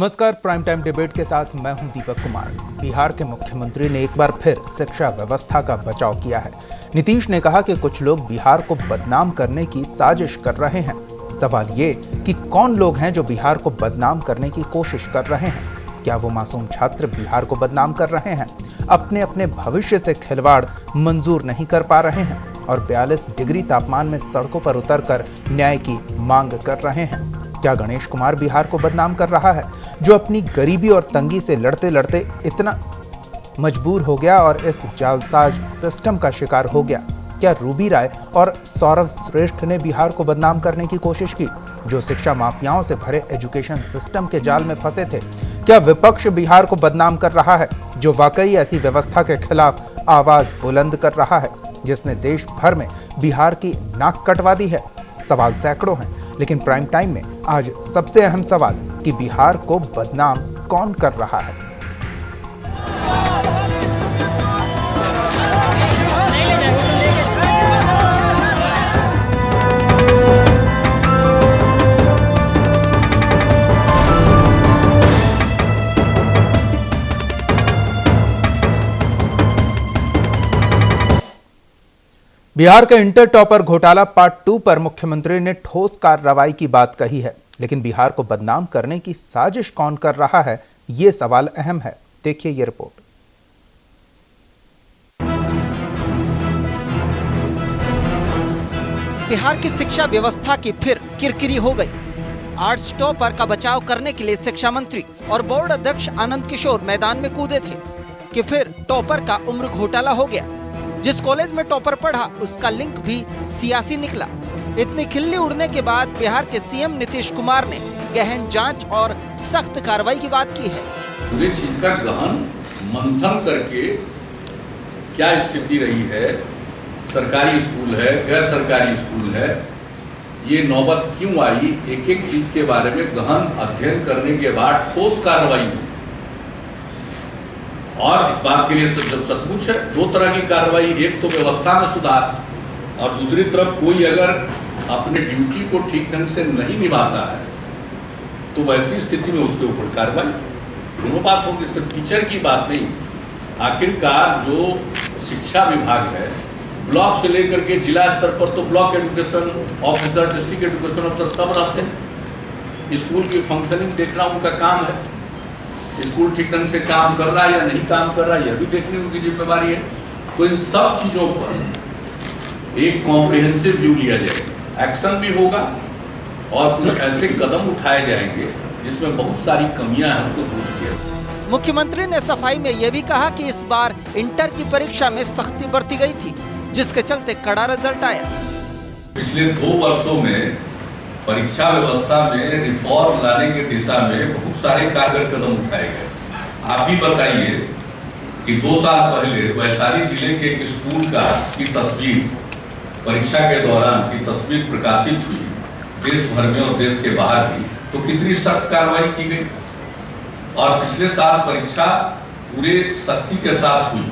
नमस्कार, prime time debate के साथ मैं हूं दीपक कुमार। बिहार के मुख्यमंत्री ने एक बार फिर शिक्षा व्यवस्था का बचाव किया है। नीतीश ने कहा कि कुछ लोग बिहार को बदनाम करने की साजिश कर रहे हैं। सवाल ये कि कौन लोग हैं जो बिहार को बदनाम करने की कोशिश कर रहे हैं? क्या वो मासूम छात्र बिहार को बदनाम कर रहे हैं? अपने अपने भविष्य से खिलवाड़ मंजूर नहीं कर पा रहे हैं और 42 डिग्री तापमान में सड़कों पर उतरकर न्याय की मांग कर रहे हैं? क्या गणेश कुमार बिहार को बदनाम कर रहा है, जो अपनी गरीबी और तंगी से लड़ते लड़ते इतना मजबूर हो गया और इस जालसाज सिस्टम का शिकार हो गया? क्या रूबी राय और सौरभ श्रेष्ठ ने बिहार को बदनाम करने की कोशिश की, जो शिक्षा माफियाओं से भरे एजुकेशन सिस्टम के जाल में फंसे थे? क्या विपक्ष बिहार को बदनाम कर रहा है, जो वाकई ऐसी व्यवस्था के खिलाफ आवाज बुलंद कर रहा है, जिसने देश भर में बिहार की नाक कटवा दी है? सवाल सैकड़ों हैं, लेकिन प्राइम टाइम में आज सबसे अहम सवाल कि बिहार को बदनाम कौन कर रहा है। बिहार के इंटर टॉपर घोटाला पार्ट 2 पर मुख्यमंत्री ने ठोस कार्रवाई की बात कही है, लेकिन बिहार को बदनाम करने की साजिश कौन कर रहा है, ये सवाल अहम है। देखिए ये रिपोर्ट। बिहार की शिक्षा व्यवस्था की फिर किरकिरी हो गई। आर्ट्स टॉपर का बचाव करने के लिए शिक्षा मंत्री और बोर्ड अध्यक्ष आनंद किशोर मैदान में कूदे थे कि फिर टॉपर का उम्र घोटाला हो गया। जिस कॉलेज में टॉपर पढ़ा उसका लिंक भी सियासी निकला। इतनी खिल्ली उड़ने के बाद बिहार के सीएम नीतीश कुमार ने गहन जांच और सख्त कार्रवाई की बात की है। पूरी चीज का गहन मंथन करके क्या स्थिति रही है, सरकारी स्कूल है, गैर सरकारी स्कूल है, ये नौबत क्यों आई, एक एक चीज के बारे में गहन अध्ययन करने के बाद ठोस कार्रवाई हुई। और इस बात के लिए जब सचमुच है, दो तरह की कार्रवाई, एक तो व्यवस्था में सुधार और दूसरी तरफ कोई अगर अपने ड्यूटी को ठीक ढंग से नहीं निभाता है तो वैसी स्थिति में उसके ऊपर कार्रवाई। दोनों बात होगी, सिर्फ टीचर की बात नहीं। आखिरकार जो शिक्षा विभाग है, ब्लॉक से लेकर के जिला स्तर पर तो block education officer, district education officer सब रहते हैं। स्कूल की फंक्शनिंग देखना उनका काम है। स्कूल ठीक ढंग से काम कर रहा है या नहीं काम कर रहा है, यह भी देखने उनकी जिम्मेदारी है। तो इन सब चीजों पर एक कॉम्प्रिहेंसिव व्यू लिया जाएगा, एक्शन भी होगा और कुछ ऐसे कदम उठाए जाएंगे जिसमें बहुत सारी कमियां हैं, उसको दूर किया। मुख्यमंत्री ने सफाई में यह भी कहा कि इस बार इंटर की परीक्षा में सख्ती बरती गई थी, जिसके चलते कड़ा रिजल्ट आया। पिछले 2 वर्षों में परीक्षा व्यवस्था में रिफॉर्म लाने की दिशा में बहुत सारे कारगर कदम उठाए गए। आप ही बताइए कि 2 साल पहले वैशाली जिले के एक स्कूल की तस्वीर परीक्षा के दौरान की तस्वीर प्रकाशित हुई देश भर में और देश के बाहर भी, तो कितनी सख्त कार्रवाई की गई। और पिछले साल परीक्षा पूरे सख्ती के साथ हुई,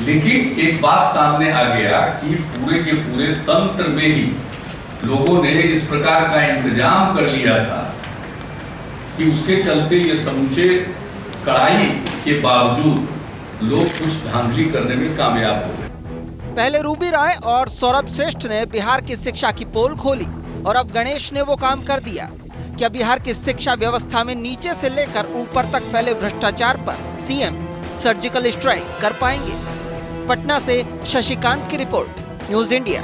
लेकिन एक बात सामने आ गया कि पूरे के पूरे तंत्र में ही लोगों ने इस प्रकार का इंतजाम कर लिया था कि उसके चलते ये समूचे कड़ाई के बावजूद लोग कुछ धांधली करने में कामयाब हो गए। पहले रूबी राय और सौरभ श्रेष्ठ ने बिहार की शिक्षा की पोल खोली और अब गणेश ने वो काम कर दिया। क्या बिहार की शिक्षा व्यवस्था में नीचे से लेकर ऊपर तक फैले भ्रष्टाचार पर सीएम सर्जिकल स्ट्राइक कर पाएंगे? पटना से शशिकांत की रिपोर्ट, न्यूज इंडिया।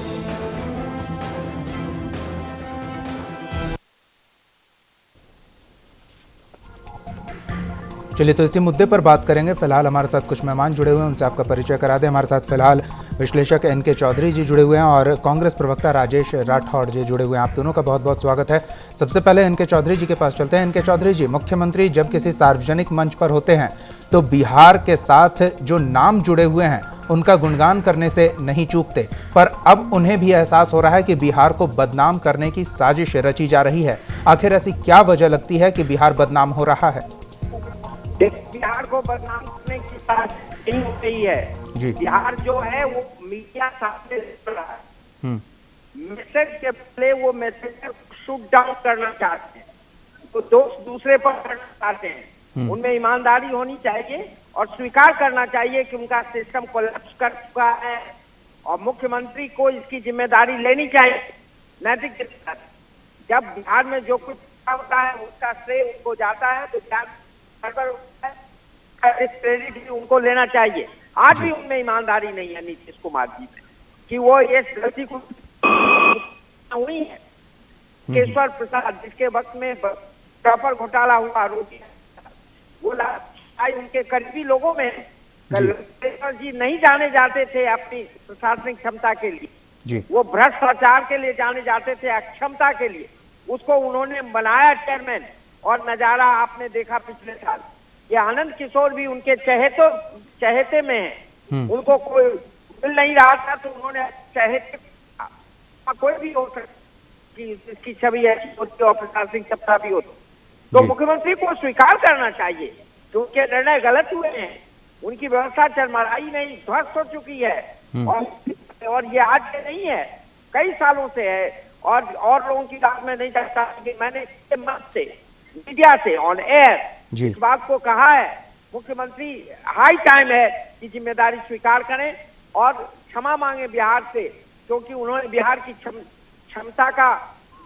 चलिए तो इसी मुद्दे पर बात करेंगे। फिलहाल हमारे साथ कुछ मेहमान जुड़े हुए हैं, उनसे आपका परिचय करा दें। हमारे साथ फिलहाल विश्लेषक एनके चौधरी जी जुड़े हुए हैं और कांग्रेस प्रवक्ता राजेश राठौड़ जी जुड़े हुए हैं। आप दोनों का बहुत बहुत स्वागत है। सबसे पहले एनके चौधरी जी के पास चलते हैं। एनके चौधरी जी, मुख्यमंत्री जब किसी सार्वजनिक मंच पर होते हैं तो बिहार के साथ जो नाम जुड़े हुए हैं उनका गुणगान करने से नहीं चूकते, पर अब उन्हें भी एहसास हो रहा है कि बिहार को बदनाम करने की साजिश रची जा रही है। आखिर ऐसी क्या वजह लगती है कि बिहार बदनाम हो रहा है? बिहार को बदनाम करने की साजिश नहीं हो रही है। बिहार जो है वो मीडिया सामने रहा है। मैसेज के पहले वो मैसेज शूट डाउन करना चाहते हैं। तो दोष दूसरे पर आते हैं। उनमें ईमानदारी होनी चाहिए और स्वीकार करना चाहिए कि उनका सिस्टम कोलैप्स कर चुका है और मुख्यमंत्री को इसकी जिम्मेदारी लेनी चाहिए, नैतिक जिम्मेदारी। जब बिहार में जो कुछ होता है उसका श्रेय उनको जाता है तो गड़बड़ होता है, क्रेडिट भी उनको लेना चाहिए। आज भी उनमें ईमानदारी नहीं है नीतीश कुमार जी में कि वो इस गलती को हुई है। केशवर प्रसाद जिसके वक्त में प्रॉपर घोटाला हुआ आरोपी, वो उनके करीबी लोगों में केशवर जी नहीं जाने जाते थे अपनी प्रशासनिक क्षमता के लिए, वो भ्रष्टाचार के लिए जाने जाते थे, अक्षमता के लिए। उसको उन्होंने बनाया चेयरमैन और नजारा आपने देखा पिछले साल। ये आनंद किशोर भी उनके चहेते में है, उनको कोई मिल नहीं रहा था तो उन्होंने चहेते कोई भी हो सकता कि इसकी छवि ऐसी होती और प्रशासनिक क्षमता भी होती, तो मुख्यमंत्री को स्वीकार करना चाहिए कि उनके निर्णय गलत हुए हैं, उनकी व्यवस्था चरमराई नहीं, ध्वस्त हो चुकी है और ये आज से नहीं है, कई सालों से है। और लोगों की बात में नहीं चाहता कि मैंने मत से मीडिया से ऑन एयर इस बात को कहा है, मुख्यमंत्री हाई टाइम है कि जिम्मेदारी स्वीकार करें और क्षमा मांगे बिहार से, क्योंकि उन्होंने बिहार की क्षमता का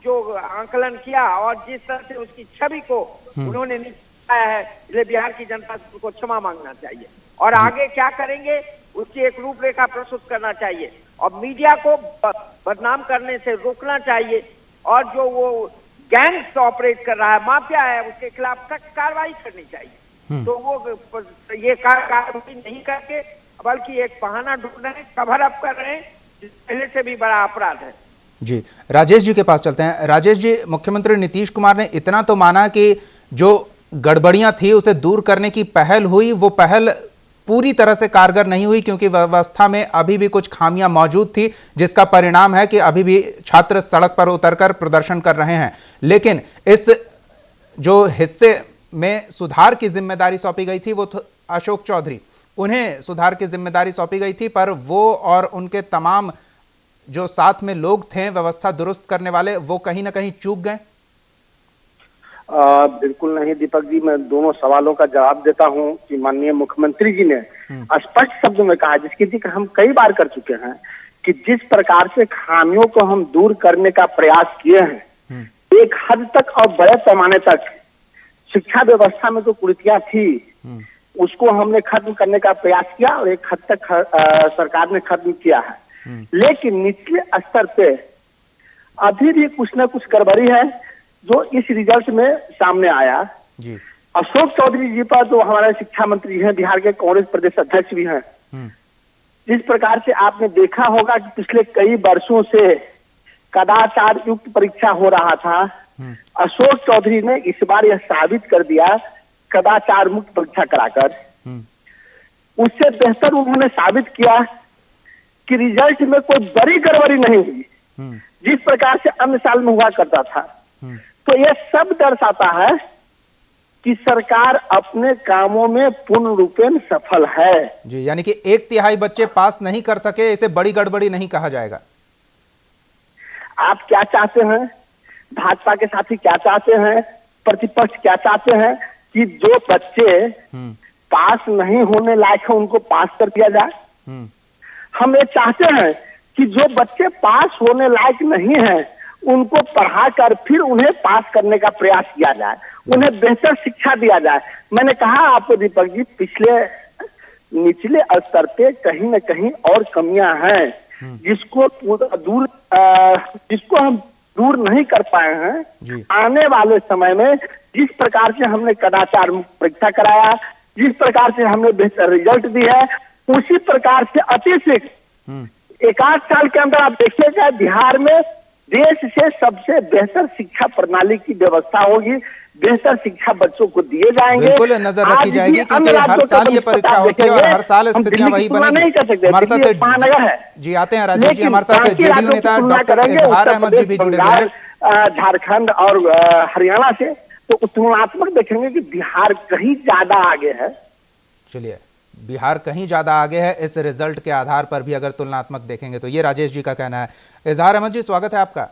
जो आंकलन किया और जिस तरह से उसकी छवि को उन्होंने नहीं पाया है, इसलिए बिहार की जनता से उनको क्षमा मांगना चाहिए और आगे क्या करेंगे उसकी एक रूपरेखा प्रस्तुत करना चाहिए और मीडिया को बदनाम करने से रोकना चाहिए और जो वो गैंग्स ऑपरेट कर रहा है, माफिया है, उसके खिलाफ सख्त कार्रवाई करनी चाहिए। तो वो ये कार्रवाई नहीं करके बल्कि एक बहाना ढूंढ रहे हैं, कवर अप कर रहे हैं, पहले से भी बड़ा अपराध है। जी, राजेश जी के पास चलते हैं। राजेश जी, मुख्यमंत्री नीतीश कुमार ने इतना तो माना कि जो गड़बड़ियां थी उसे दूर करने की पहल हुई, वो पहल पूरी तरह से कारगर नहीं हुई क्योंकि व्यवस्था में अभी भी कुछ खामियां मौजूद थी, जिसका परिणाम है कि अभी भी छात्र सड़क पर उतरकर प्रदर्शन कर रहे हैं। लेकिन इस जो हिस्से में सुधार की जिम्मेदारी सौंपी गई थी वो अशोक चौधरी, उन्हें सुधार की जिम्मेदारी सौंपी गई थी, पर वो और उनके तमाम जो साथ में लोग थे व्यवस्था दुरुस्त करने वाले, वो कहीं ना कहीं चूक गए। बिल्कुल नहीं दीपक जी, मैं दोनों सवालों का जवाब देता हूं कि माननीय मुख्यमंत्री जी ने स्पष्ट शब्द में कहा, जिसकी जिक्र हम कई बार कर चुके हैं, कि जिस प्रकार से खामियों को हम दूर करने का प्रयास किए हैं, एक हद तक और बड़े पैमाने तक शिक्षा व्यवस्था में जो कुरीतियां थी उसको हमने खत्म करने का प्रयास किया और एक हद तक सरकार ने खत्म किया है। लेकिन निचले स्तर पे अभी भी कुछ न कुछ गड़बड़ी है जो इस रिजल्ट में सामने आया। अशोक चौधरी जी पर जो हमारे शिक्षा मंत्री हैं, बिहार के कांग्रेस प्रदेश अध्यक्ष भी हैं, जिस प्रकार से आपने देखा होगा कि पिछले कई वर्षों से कदाचार युक्त परीक्षा हो रहा था, अशोक चौधरी ने इस बार यह साबित कर दिया कदाचार मुक्त परीक्षा कराकर। उससे बेहतर उन्होंने साबित किया कि रिजल्ट में कोई बड़ी गड़बड़ी नहीं हुई, जिस प्रकार से अन्य साल में हुआ करता था। तो यह सब दर्शाता है कि सरकार अपने कामों में पूर्ण रूपेण सफल है। जी, यानी कि 1/3 बच्चे पास नहीं कर सके, इसे बड़ी गड़बड़ी नहीं कहा जाएगा। आप क्या चाहते हैं, भाजपा के साथी क्या चाहते हैं, प्रतिपक्ष क्या चाहते हैं कि जो बच्चे पास नहीं होने लायक है उनको पास कर दिया जाए। हम ये चाहते हैं कि जो बच्चे पास होने लायक नहीं हैं उनको पढ़ाकर फिर उन्हें पास करने का प्रयास किया जाए, उन्हें बेहतर शिक्षा दिया जाए। मैंने कहा आपको दीपक जी, पिछले निचले स्तर पे कहीं न कहीं और कमियां हैं जिसको हम दूर नहीं कर पाए हैं। आने वाले समय में जिस प्रकार से हमने कदाचार मुक्त परीक्षा कराया, जिस प्रकार से हमने बेहतर रिजल्ट दी है, उसी प्रकार से अतिरिक्त 1-8 साल के अंदर आप देखिएगा बिहार में देश से सबसे बेहतर शिक्षा प्रणाली की व्यवस्था होगी, बेहतर शिक्षा बच्चों को दिए जाएंगे। बिल्कुल नजर रखी जाएगी क्योंकि हर साल ये परीक्षा होती है और हर साल स्थितियां वही बनेगी। हमारे साथ जी आते हैं राजेश जी, हमारे साथ जेडीयू नेता डॉक्टर इजहार अहमद जी भी जुड़े हुए हैं झारखंड और हरियाणा से, तो तुलनात्मक देखेंगे कि बिहार कहीं ज्यादा आगे है। चलिए, बिहार कहीं ज्यादा आगे है इस रिजल्ट के आधार पर भी अगर तुलनात्मक देखेंगे तो, ये राजेश जी का कहना है। इजहार अहमद जी, स्वागत है आपका।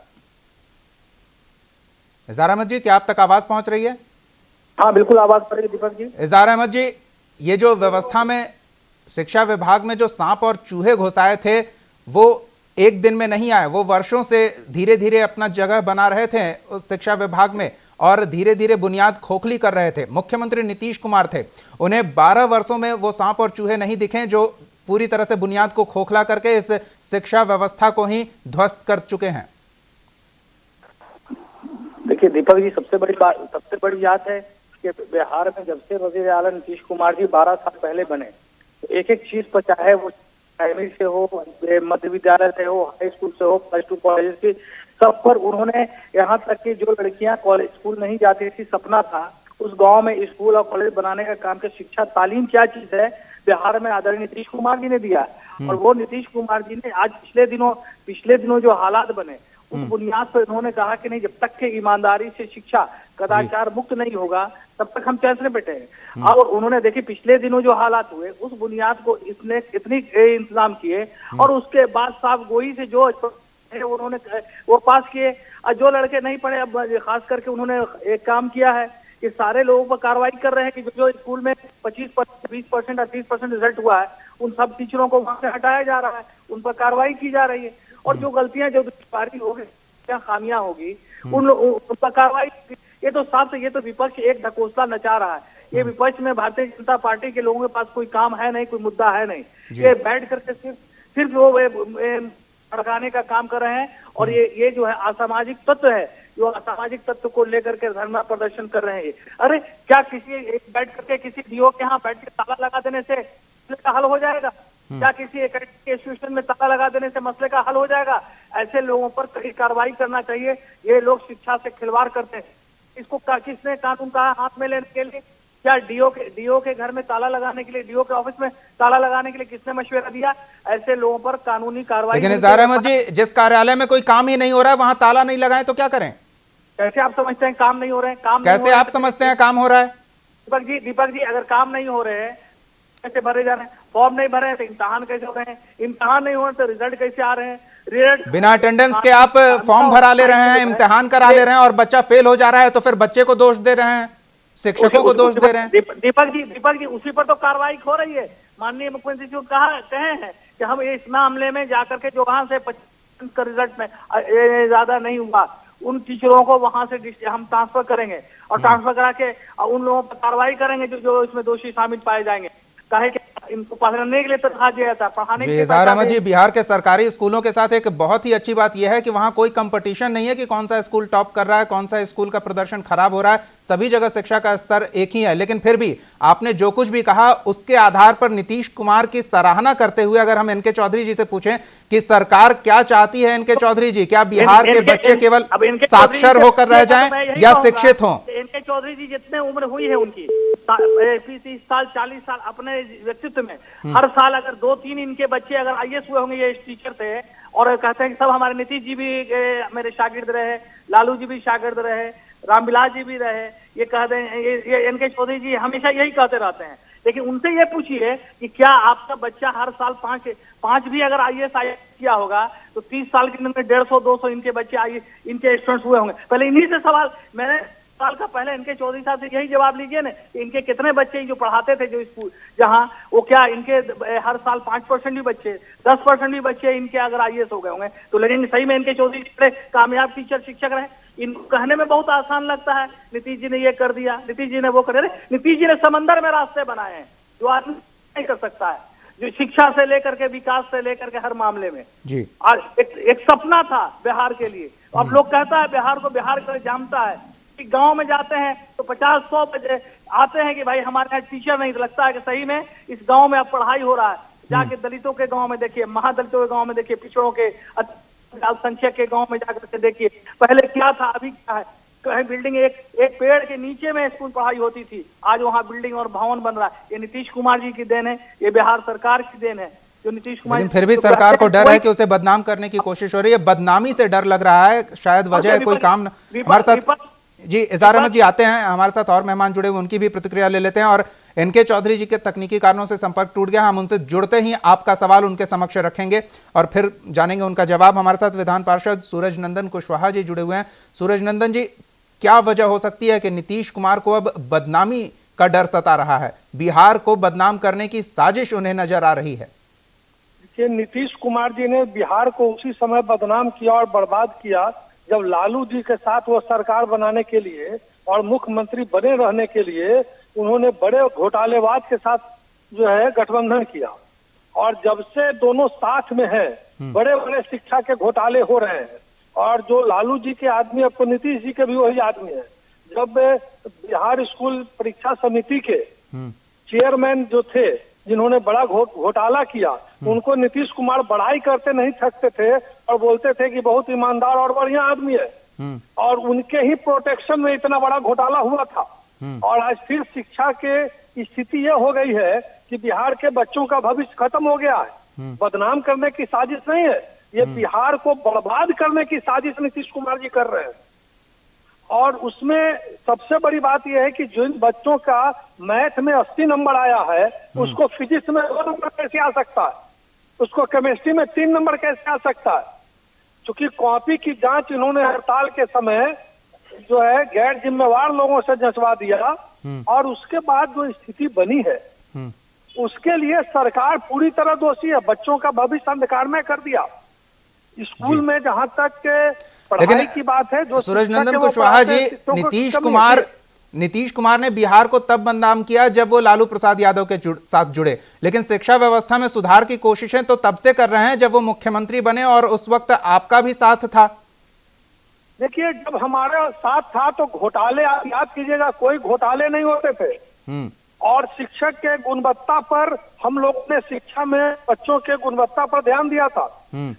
इज़हार अहमद जी, क्या आप तक आवाज पहुंच रही है? हाँ बिल्कुल आवाज पड़ रही है दीपक जी। इज़हार अहमद जी, ये जो व्यवस्था में शिक्षा विभाग में जो सांप और चूहे घुसाए थे वो एक दिन में नहीं आए, वो वर्षों से धीरे धीरे अपना जगह बना रहे थे उस शिक्षा विभाग में और धीरे धीरे बुनियाद खोखली कर रहे थे। मुख्यमंत्री नीतीश कुमार थे, उन्हें 12 वर्षों में वो सांप और चूहे नहीं दिखे जो पूरी तरह से बुनियाद को खोखला करके इस शिक्षा व्यवस्था को ही ध्वस्त कर चुके हैं। देखिए दीपक जी, सबसे बड़ी बात है कि बिहार में जब से वजीर आला नीतीश कुमार जी 12 साल पहले बने, तो एक एक चीज पर, चाहे वो प्राइमरी से हो, मध्य विद्यालय से हो, हाई स्कूल से हो, प्लस टू कॉलेज की, सब पर उन्होंने, यहाँ तक कि जो लड़कियां कॉलेज स्कूल नहीं जाती थी, सपना था उस गांव में स्कूल और कॉलेज बनाने का काम के शिक्षा तालीम क्या चीज है बिहार में आदरणीय नीतीश कुमार जी ने दिया। और वो नीतीश कुमार जी ने आज पिछले दिनों जो हालात बने उस बुनियाद पर उन्होंने कहा कि नहीं, जब तक के ईमानदारी से शिक्षा कदाचार मुक्त नहीं होगा तब तक हम कैसे बैठे हैं। और उन्होंने देखिए पिछले दिनों जो हालात हुए उस बुनियाद को इसने इतनी इंतजाम किए और उसके बाद साफ गोई से जो उन्होंने वो पास किए। और जो लड़के नहीं पढ़े, अब खास करके उन्होंने एक काम किया है कि सारे लोगों पर कार्रवाई कर रहे हैं कि जो स्कूल में 25%, 20% और 30% रिजल्ट हुआ है उन सब टीचरों को वहां से हटाया जा रहा है, उन पर कार्रवाई की जा रही है। और जो गलतियां, जो दुष्कारी होगी, क्या खामियां होगी, उन पर कार्रवाई। ये तो साफ से, ये तो विपक्ष एक ढकोसला नचा रहा है। ये विपक्ष में भारतीय जनता पार्टी के लोगों के पास कोई काम है नहीं, कोई मुद्दा है नहीं, ये बैठ करके सिर्फ वो भड़काने का काम कर रहे हैं। और ये जो है असामाजिक तत्व है, जो असामाजिक तत्व को लेकर के धरना प्रदर्शन कर रहे हैं। अरे क्या किसी बैठ करके किसी डीओ के यहाँ बैठ के ताला लगा देने से मसले का हल हो जाएगा? क्या किसी एकेडमिक इंस्टीट्यूशन में ताला लगा देने से मसले का हल हो जाएगा? ऐसे लोगों पर कड़ी कार्रवाई करना चाहिए। ये लोग शिक्षा से खिलवाड़ करते हैं। इसको किसने कानून कहा हाथ में लेने के लिए? क्या डीओ के घर में ताला लगाने के लिए, डीओ के ऑफिस में ताला लगाने के लिए किसने मशवरा दिया? ऐसे लोगों पर कानूनी कार्रवाई। लेकिन इज़हार अहमद जी, जिस कार्यालय में कोई काम ही नहीं हो रहा है वहां ताला नहीं लगाए तो क्या करें? कैसे आप समझते हैं काम नहीं हो रहे हैं? कैसे आप समझते हैं काम हो रहा है? दीपक जी, अगर काम नहीं हो रहे हैं कैसे भरे जा रहे हैं? फॉर्म नहीं भरे हैं तो इम्तिहान कैसे हो रहे हैं? इम्तिहान नहीं हो रहे तो रिजल्ट कैसे आ रहे हैं? बिना अटेंडेंस के आप फॉर्म भरा ले रहे हैं, इम्तिहान करा ले रहे हैं और बच्चा फेल हो जा रहा है तो फिर बच्चे को दोष दे रहे हैं, शिक्षकों को दोष दे रहे हैं। दीपक जी उसी पर तो कार्रवाई हो रही है। माननीय मुख्यमंत्री जी कहे हैं कि हम इस मामले में जाकर के जो वहां से 25% का रिजल्ट में ज्यादा नहीं हुआ उन टीचरों को वहां से हम ट्रांसफर करेंगे और ट्रांसफर करा के उन लोगों पर कार्रवाई करेंगे जो इसमें दोषी शामिल पाए जाएंगे। काहे कि इनको पढ़ाने के लिए तो कहा गया था, पढ़ाने के लिए। इज़हार अहमद जी, बिहार के सरकारी स्कूलों के साथ एक बहुत ही अच्छी बात यह है कि वहां कोई कंपटीशन नहीं है कि कौन सा स्कूल टॉप कर रहा है, कौन सा स्कूल का प्रदर्शन खराब हो रहा है। सभी जगह शिक्षा का स्तर एक ही है। लेकिन फिर भी आपने जो कुछ भी कहा उसके आधार पर नीतीश कुमार की सराहना करते हुए अगर हम एनके चौधरी जी से पूछें कि सरकार क्या चाहती है, एनके चौधरी जी, क्या बिहार के बच्चे केवल साक्षर होकर रह जाएं या शिक्षित हों? एनके चौधरी जी जितने उम्र हुई है उनकी 30 साल 40 साल अपने व्यक्तित्व में, हर साल अगर 2-3 इनके बच्चे अगर IAS हुए होंगे, ये टीचर थे और कहते हैं कि सब हमारे नीतीश जी भी मेरे शागिर्द रहे, लालू जी भी शागिर्द रहे, रामविलास जी भी रहे। ये कहते हैं, ये एनके चौधरी जी हमेशा यही कहते रहते हैं। लेकिन उनसे ये पूछिए कि क्या आपका बच्चा हर साल 5 भी अगर IAS किया होगा तो 30 साल के अंदर 150-200 इनके बच्चे इनके स्टूडेंट्स हुए होंगे। पहले इन्हीं से सवाल, मैंने साल का पहले इनके चौधरी साहब से यही जवाब लीजिए ना, इनके कितने बच्चे जो पढ़ाते थे जो स्कूल जहां, वो क्या इनके हर साल 5% भी बच्चे, 10% भी बच्चे इनके अगर IAS हो गए होंगे तो लगेंगे सही में इनके चौधरी कामयाब टीचर शिक्षक रहे। इनको कहने में बहुत आसान लगता है, नीतीश जी ने ये कर दिया, नीतीश जी ने वो कर दिया। नीतीश जी ने समंदर में रास्ते बनाए हैं जो आदमी नहीं कर सकता है, जो शिक्षा से लेकर के विकास से लेकर के हर मामले में जी। और एक सपना था बिहार के लिए। अब लोग कहता है बिहार को बिहार कर जानता है, गांव में जाते हैं तो 50-100 बजे आते हैं कि भाई हमारे यहाँ टीचर नहीं, तो लगता है कि सही में इस गांव में अब पढ़ाई हो रहा है। जाके दलितों के गांव में देखिए, महादलितों के गांव में देखिए, पिछड़ों के अल्पसंख्यक के गांव में जाकर के देखिए, पहले क्या था अभी क्या है। कहीं बिल्डिंग एक पेड़ के नीचे में स्कूल पढ़ाई होती थी, आज वहाँ बिल्डिंग और भवन बन रहा है। ये नीतीश कुमार जी की देन है, ये बिहार सरकार की देन है। जो नीतीश कुमार, लेकिन फिर भी सरकार को डर है कि उसे बदनाम करने की कोशिश हो रही है। बदनामी से डर लग रहा है, शायद वजह कोई काम। हमारे साथ जी इज़हार अहमद जी आते हैं, हमारे साथ और मेहमान जुड़े हुए, उनकी भी प्रतिक्रिया ले लेते हैं। और एनके चौधरी जी के तकनीकी कारणों से संपर्क टूट गया, हम उनसे जुड़ते ही आपका सवाल उनके समक्ष रखेंगे और फिर जानेंगे उनका जवाब। हमारे साथ विधान पार्षद सूरज नंदन कुशवाहा जी जुड़े हुए हैं। सूरज नंदन जी, क्या वजह हो सकती है कि नीतीश कुमार को अब बदनामी का डर सता रहा है? बिहार को बदनाम करने की साजिश उन्हें नजर आ रही है। कि नीतीश कुमार जी ने बिहार को उसी समय बदनाम किया और बर्बाद किया जब लालू जी के साथ वो सरकार बनाने के लिए और मुख्यमंत्री बने रहने के लिए उन्होंने बड़े घोटालेबाज के साथ जो है गठबंधन किया। और जब से दोनों साथ में हैं, बड़े बड़े शिक्षा के घोटाले हो रहे हैं। और जो लालू जी के आदमी, अब तो नीतीश जी के भी वही आदमी है। जब बिहार स्कूल परीक्षा समिति के चेयरमैन जो थे, जिन्होंने बड़ा घोटाला किया, उनको नीतीश कुमार बड़ाई करते नहीं थकते थे और बोलते थे कि बहुत ईमानदार और बढ़िया आदमी है। और उनके ही प्रोटेक्शन में इतना बड़ा घोटाला हुआ था। और आज फिर शिक्षा के स्थिति ये हो गई है कि बिहार के बच्चों का भविष्य खत्म हो गया है। बदनाम करने की साजिश नहीं है, ये बिहार को बर्बाद करने की साजिश नीतीश कुमार जी कर रहे हैं। और उसमें सबसे बड़ी बात यह है कि जिन बच्चों का मैथ में 80 नंबर आया है, उसको फिजिक्स में 2 नंबर कैसे आ सकता है, उसको केमिस्ट्री में 3 नंबर कैसे आ सकता है। क्योंकि कॉपी की जांच इन्होंने हड़ताल के समय जो है गैर जिम्मेवार लोगों से जंचवा दिया। और उसके बाद जो स्थिति बनी है उसके लिए सरकार पूरी तरह दोषी है। बच्चों का भविष्य अंधकारमय कर दिया। स्कूल में जहां तक पढ़ाई की बात है, जो सूरज नंदन कुशवाहा जी, नीतीश कुमार ने बिहार को तब बदनाम किया जब वो लालू प्रसाद यादव के साथ जुड़े, लेकिन शिक्षा व्यवस्था में सुधार की कोशिशें तो तब से कर रहे हैं जब वो मुख्यमंत्री बने और उस वक्त आपका भी साथ था। देखिए, जब हमारा साथ था तो घोटाले, आप याद कीजिएगा, कोई घोटाले नहीं होते थे। और शिक्षक के गुणवत्ता पर हम लोगों ने शिक्षा में बच्चों के गुणवत्ता पर ध्यान दिया था।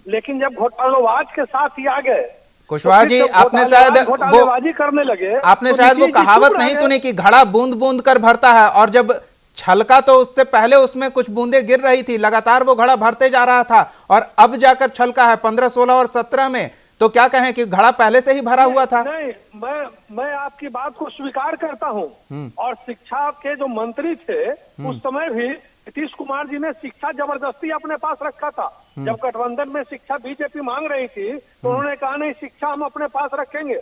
लेकिन जब घोटालेबाज के साथ ही आ गए, कुशवाहा जी, आपने शायद घोटालेबाजी करने लगे, आपने शायद वो कहावत नहीं सुनी कि घड़ा बूंद बूंद कर भरता है, और जब छलका तो उससे पहले उसमें कुछ बूंदें गिर रही थी, लगातार वो घड़ा भरते जा रहा था और अब जाकर छलका है 15, 16 और 17 में। तो क्या कहें कि घड़ा पहले से ही भरा हुआ था? नहीं, मैं आपकी बात को स्वीकार करता हूं। और शिक्षा के जो मंत्री थे उस समय भी नीतीश कुमार जी ने शिक्षा जबरदस्ती अपने पास रखा था। जब गठबंधन में शिक्षा बीजेपी मांग रही थी तो उन्होंने कहा नहीं, शिक्षा हम अपने पास रखेंगे।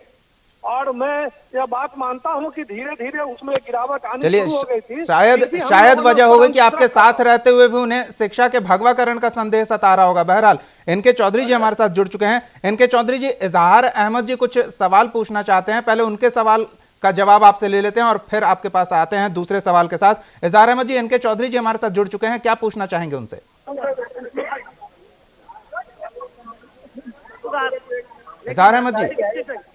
और मैं यह बात मानता हूं कि धीरे धीरे उसमें गिरावट आनी शुरू हो गई थी। शायद वजह हो गई कि आपके साथ रहते हुए भी उन्हें शिक्षा के भगवाकरण का संदेश सता रहा होगा। बहरहाल, इनके चौधरी जी हमारे साथ जुड़ चुके हैं। इनके चौधरी जी, इजहार अहमद जी कुछ सवाल पूछना चाहते हैं। पहले उनके सवाल का जवाब आपसे ले लेते हैं और फिर आपके पास आते हैं दूसरे सवाल के साथ। इजहार अहमद जी, इनके चौधरी जी हमारे साथ जुड़ चुके हैं, क्या पूछना चाहेंगे उनसे? इजहार अहमद जी,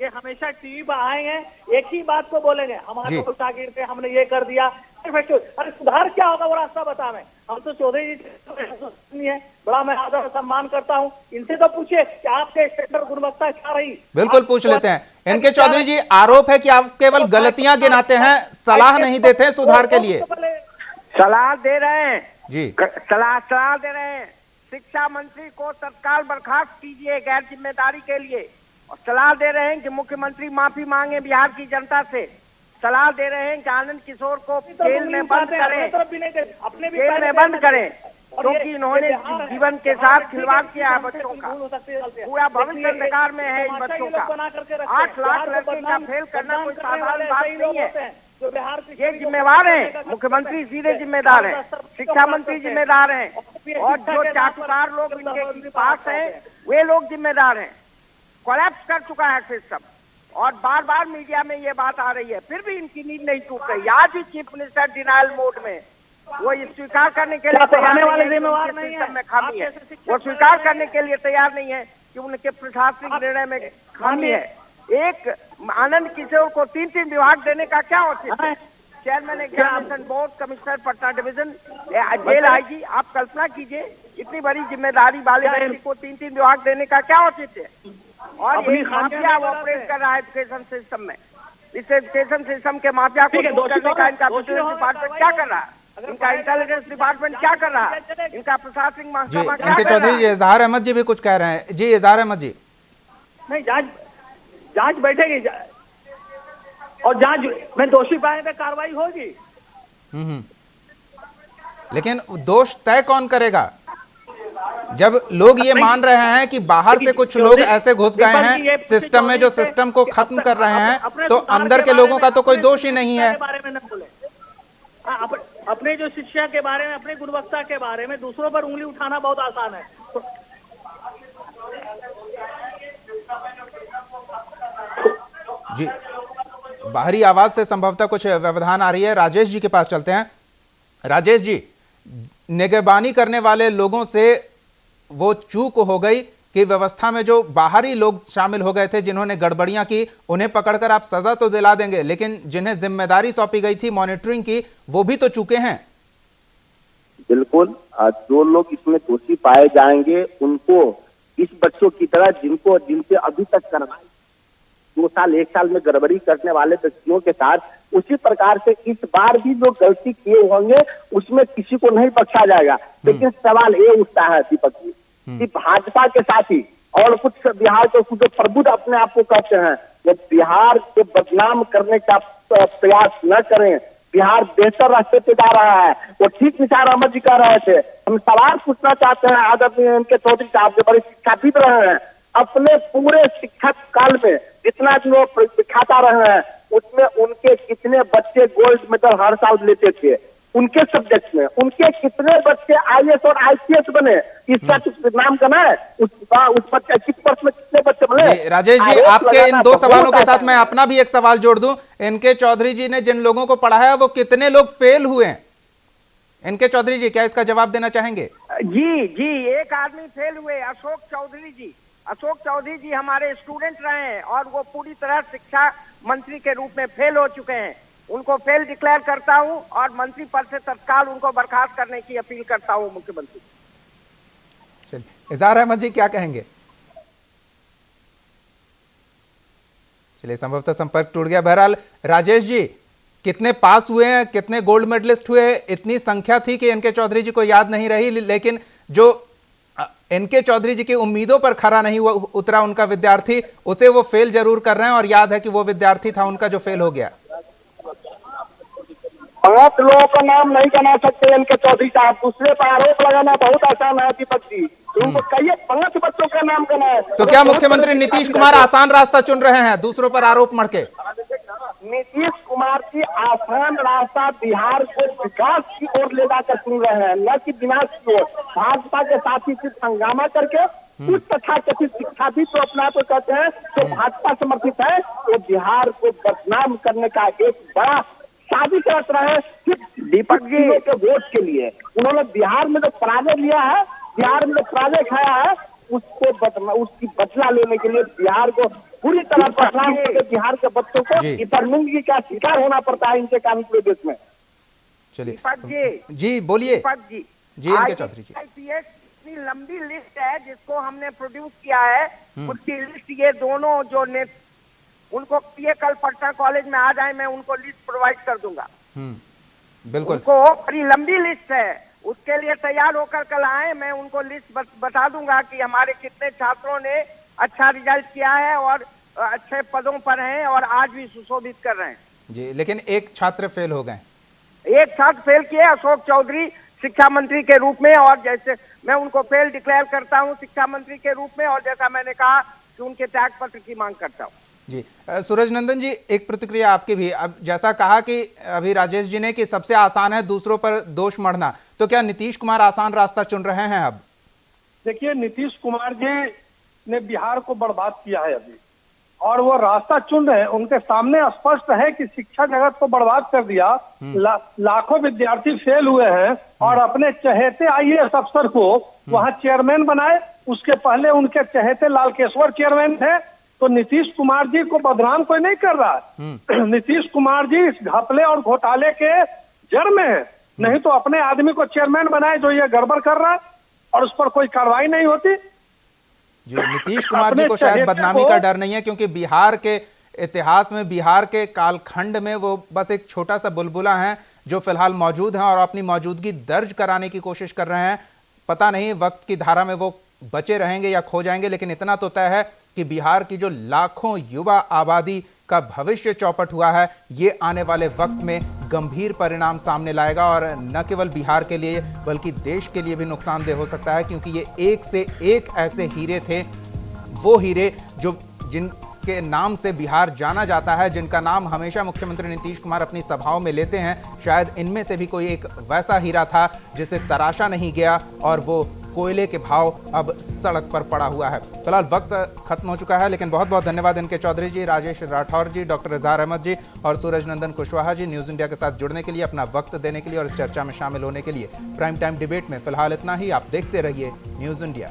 ये हमेशा टीवी पर आएंगे, एक ही बात को बोलेंगे, हमारे को शागिर्द थे, हमने ये कर दिया। अरे सुधार क्या होगा वो रास्ता बता। मैं हम तो चौधरी जी है, बड़ा मैं आदर सम्मान करता हूँ, इनसे तो पूछिए कि आपके स्टैंडर्ड गुणवत्ता क्या रही। बिल्कुल पूछ लेते हैं। इनके चौधरी जी, आरोप है कि आप केवल गलतियां गिनाते हैं, सलाह नहीं देते हैं सुधार के लिए। सलाह दे रहे हैं जी, सलाह दे रहे हैं। शिक्षा मंत्री को तत्काल बर्खास्त कीजिए गैर जिम्मेदारी के लिए। और सलाह दे रहे हैं कि मुख्यमंत्री माफी मांगे बिहार की जनता से। सलाह दे रहे हैं कि आनंद किशोर को जेल में बंद करें, जेल में बंद करें, क्योंकि इन्होंने जीवन के साथ खिलवाड़ किया है बच्चों का। पूरा भविष्य अंधकार में है इन बच्चों का। 8 लाख लड़के का फेल करना कोई साधारण बात नहीं है। ये जिम्मेवार हैं, मुख्यमंत्री सीधे जिम्मेदार हैं, शिक्षा मंत्री जिम्मेदार हैं, और जो चाटुकार लोग इनके पास हैं वे लोग जिम्मेदार हैं। कोलैप्स कर चुका है सिस्टम। और बार बार मीडिया में ये बात आ रही है, फिर भी इनकी नींद नहीं टूट रही। आज ही चीफ मिनिस्टर डिनायल मोड में, वो स्वीकार करने के लिए तैयार नहीं है में खामी है। वो स्वीकार करने के लिए तैयार नहीं है कि उनके प्रशासनिक निर्णय में खामी है। एक आनंद किशोर को 3 विभाग देने का क्या औचित्य है? Chairman examination board, commissioner Patna division, jail IG. आप कल्पना कीजिए, इतनी बड़ी जिम्मेदारी वाले व्यक्ति को 3 विभाग देने का क्या औचित्य है? और ये माफिया ऑपरेट कर रहा है एजुकेशन सिस्टम में। इस एजुकेशन सिस्टम के माफिया को दूर करने का इनका विजिलेंस डिपार्टमेंट क्या कर रहा है? इनका इंटेलिजेंस डिपार्टमेंट क्या कर रहा है? इनका प्रशासनिक महकमा क्या कर रहा है? जी, इजहार अहमद जी भी कुछ कह रहे हैं। जी, इजहार अहमद जी। नहीं, जांच बैठेगी और जांच में दोषी पाए तो कार्रवाई होगी। लेकिन दोष तय कौन करेगा? जब लोग ये मान रहे हैं कि बाहर से कुछ लोग ऐसे घुस गए हैं सिस्टम में जो सिस्टम को खत्म कर रहे हैं, तो अंदर के लोगों का तो कोई दोष ही नहीं है। अपने जो शिक्षा के बारे में, अपने गुणवत्ता के बारे में दूसरों पर उंगली उठाना बहुत आसान है। जी, बाहरी आवाज से संभवतः कुछ व्यवधान आ रही है। राजेश जी के पास चलते हैं। राजेश जी, निगरानी करने वाले लोगों से वो चूक हो गई कि व्यवस्था में जो बाहरी लोग शामिल हो गए थे जिन्होंने गड़बड़ियां की, उन्हें पकड़कर आप सजा तो दिला देंगे, लेकिन जिन्हें जिम्मेदारी सौंपी गई थी मॉनिटरिंग की, वो भी तो चूके हैं। बिल्कुल, जो लोग इसमें दोषी पाए जाएंगे उनको इस बच्चों की तरह जिनसे अभी तक करवाई 2 साल 1 साल में गड़बड़ी करने वाले व्यक्तियों के साथ उसी प्रकार से इस बार भी जो गलती किए होंगे उसमें किसी को नहीं बख्शा जाएगा। लेकिन सवाल ये उठता है दीपक जी कि भाजपा के साथी और कुछ बिहार के कुछ प्रबुद्ध अपने आप को कहते हैं, वो बिहार को बदनाम करने का प्रयास न करें। बिहार बेहतर रास्ते पे जा रहा है, वो ठीक निसार अहमद जी कह रहे थे। हम सवाल पूछना चाहते हैं आदरणीय एनके चौधरी साहब जो बड़े शिक्षाविद रहे हैं, अपने पूरे शिक्षा काल में जितना भी वो दिखाता रहे हैं उसमें उनके कितने बच्चे गोल्ड मेडल हर साल लेते थे उनके सब्जेक्ट में, उनके कितने बच्चे IAS और IPS बने, इसका कुछ नाम करना है? उस बच्चे 21 में कितने बच्चे बने? राजेश जी, आपके इन 2 सवालों के साथ मैं अपना भी एक सवाल जोड़ दूं। एनके चौधरी जी ने जिन लोगों को पढ़ाया वो कितने लोग फेल हुए हैं? एनके चौधरी जी, क्या इसका जवाब देना चाहेंगे? जी, एक आदमी फेल हुए, अशोक चौधरी जी। अशोक चौधरी जी हमारे स्टूडेंट रहे हैं और वो पूरी तरह शिक्षा मंत्री के रूप में फेल हो चुके हैं। उनको फेल डिक्लेयर करता हूं और मंत्री पद से तत्काल उनको बर्खास्त करने की अपील करता हूं मुख्यमंत्री। चलिए, इज़हार अहमद जी क्या कहेंगे? चलिए, संभवतः संपर्क टूट गया। बहरहाल राजेश जी, कितने पास हुए हैं, कितने गोल्ड मेडलिस्ट हुए? इतनी संख्या थी कि एनके चौधरी जी को याद नहीं रही, लेकिन जो एनके चौधरी जी की उम्मीदों पर खरा नहीं उतरा उनका विद्यार्थी, उसे वो फेल जरूर कर रहे हैं और याद है कि वो विद्यार्थी था उनका जो फेल हो गया। 5 लोगों का नाम नहीं बना सकते एनके चौधरी साहब, दूसरे पर आरोप लगाना बहुत आसान है दीपक जी। उनको कहिए 5 बच्चों का नाम करना है। तो क्या मुख्यमंत्री नीतीश कुमार आसान रास्ता चुन रहे हैं, दूसरों पर आरोप मढ़ के? नीतीश कुमार की आसान रास्ता बिहार को विकास की ओर ले जाकर चुन रहे हैं, न कि विनाश की ओर। भाजपा के साथी सिर्फ हंगामा करके कुछ तथाकथित शिक्षाविद तो अपने आप को कहते हैं जो भाजपा समर्थित है, वो बिहार को बदनाम करने का एक बड़ा साजिश रच रहे हैं सिर्फ दीपक जी के वोट के लिए। उन्होंने बिहार में जो पराजय लिया है, बिहार में जो पराजय खाया है, उसकी बदला लेने के लिए बिहार को पूरी तरह बदनाम करके बिहार के बच्चों को शर्मिंदगी का शिकार होना पड़ता है इनके कारण पूरे देश में। चलिए दीपक जी बोलिए। दीपक जी, एनके चौधरी जी, IPS इतनी लंबी लिस्ट है जिसको हमने प्रोड्यूस किया है, उसकी लिस्ट ये दोनों जो उनको ये कल पटना कॉलेज में आ जाए, मैं उनको लिस्ट प्रोवाइड कर दूंगा। बिल्कुल, उनको बड़ी लंबी लिस्ट है, उसके लिए तैयार होकर कल आए, मैं उनको लिस्ट बता दूंगा कि हमारे कितने छात्रों ने अच्छा रिजल्ट किया है और अच्छे पदों पर हैं और आज भी सुशोभित कर रहे हैं जी। लेकिन एक छात्र फेल हो गए, एक छात्र फेल किए, अशोक चौधरी शिक्षा मंत्री के रूप में, और जैसे मैं उनको फेल डिक्लेयर करता हूं शिक्षा मंत्री के रूप में, और जैसा मैंने कहा कि उनके त्याग पत्र की मांग करता हूं जी। सूरज नंदन जी, एक प्रतिक्रिया आपकी भी। अब जैसा कहा कि अभी राजेश जी ने कि सबसे आसान है दूसरों पर दोष मढ़ना, तो क्या नीतीश कुमार आसान रास्ता चुन रहे हैं अब? देखिए, नीतीश कुमार जी ने बिहार को बर्बाद किया है अभी, और वो रास्ता चुन रहे हैं। उनके सामने स्पष्ट है कि शिक्षा जगत को बर्बाद कर दिया, लाखों विद्यार्थी फेल हुए हैं और अपने चहेते IAS अफसर को वहां चेयरमैन बनाए। उसके पहले उनके चहेते लालकेश्वर चेयरमैन थे। तो नीतीश कुमार जी को बदनाम कोई नहीं कर रहा है। नीतीश कुमार जी इस घपले और घोटाले के जड़ में है, नहीं तो अपने आदमी को चेयरमैन बनाए जो ये गड़बड़ कर रहा है और उस पर कोई कार्रवाई नहीं होती जी। नीतीश कुमार जी को शायद बदनामी का डर नहीं है, क्योंकि बिहार के इतिहास में, बिहार के कालखंड में वो बस एक छोटा सा बुलबुला है जो फिलहाल मौजूद है और अपनी मौजूदगी दर्ज कराने की कोशिश कर रहे हैं। पता नहीं वक्त की धारा में वो बचे रहेंगे या खो जाएंगे, लेकिन इतना तो तय है कि बिहार की जो लाखों युवा आबादी का भविष्य चौपट हुआ है, ये आने वाले वक्त में गंभीर परिणाम सामने लाएगा और न केवल बिहार के लिए बल्कि देश के लिए भी नुकसानदेह हो सकता है, क्योंकि ये एक से एक ऐसे हीरे थे, वो हीरे जो जिनके नाम से बिहार जाना जाता है, जिनका नाम हमेशा मुख्यमंत्री नीतीश कुमार अपनी सभाओं में लेते हैं। शायद इनमें से भी कोई एक वैसा हीरा था जिसे तराशा नहीं गया और वो कोयले के भाव अब सड़क पर पड़ा हुआ है। फिलहाल वक्त खत्म हो चुका है, लेकिन बहुत बहुत धन्यवाद इनके चौधरी जी, राजेश राठौर जी, डॉक्टर इजहार अहमद जी और सूरज नंदन कुशवाहा जी न्यूज़ इंडिया के साथ जुड़ने के लिए, अपना वक्त देने के लिए और इस चर्चा में शामिल होने के लिए। प्राइम टाइम डिबेट में फिलहाल इतना ही। आप देखते रहिए न्यूज़ इंडिया।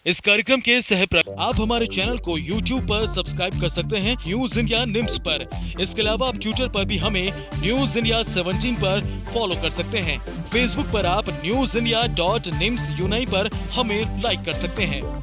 इस कार्यक्रम के आप हमारे चैनल को YouTube पर सब्सक्राइब कर सकते हैं न्यूज़ इंडिया निम्स पर। इसके अलावा आप ट्विटर पर भी हमें न्यूज़ इंडिया 17 पर फॉलो कर सकते हैं। फेसबुक पर आप newsindia.nimsUnai पर हमें लाइक कर सकते हैं।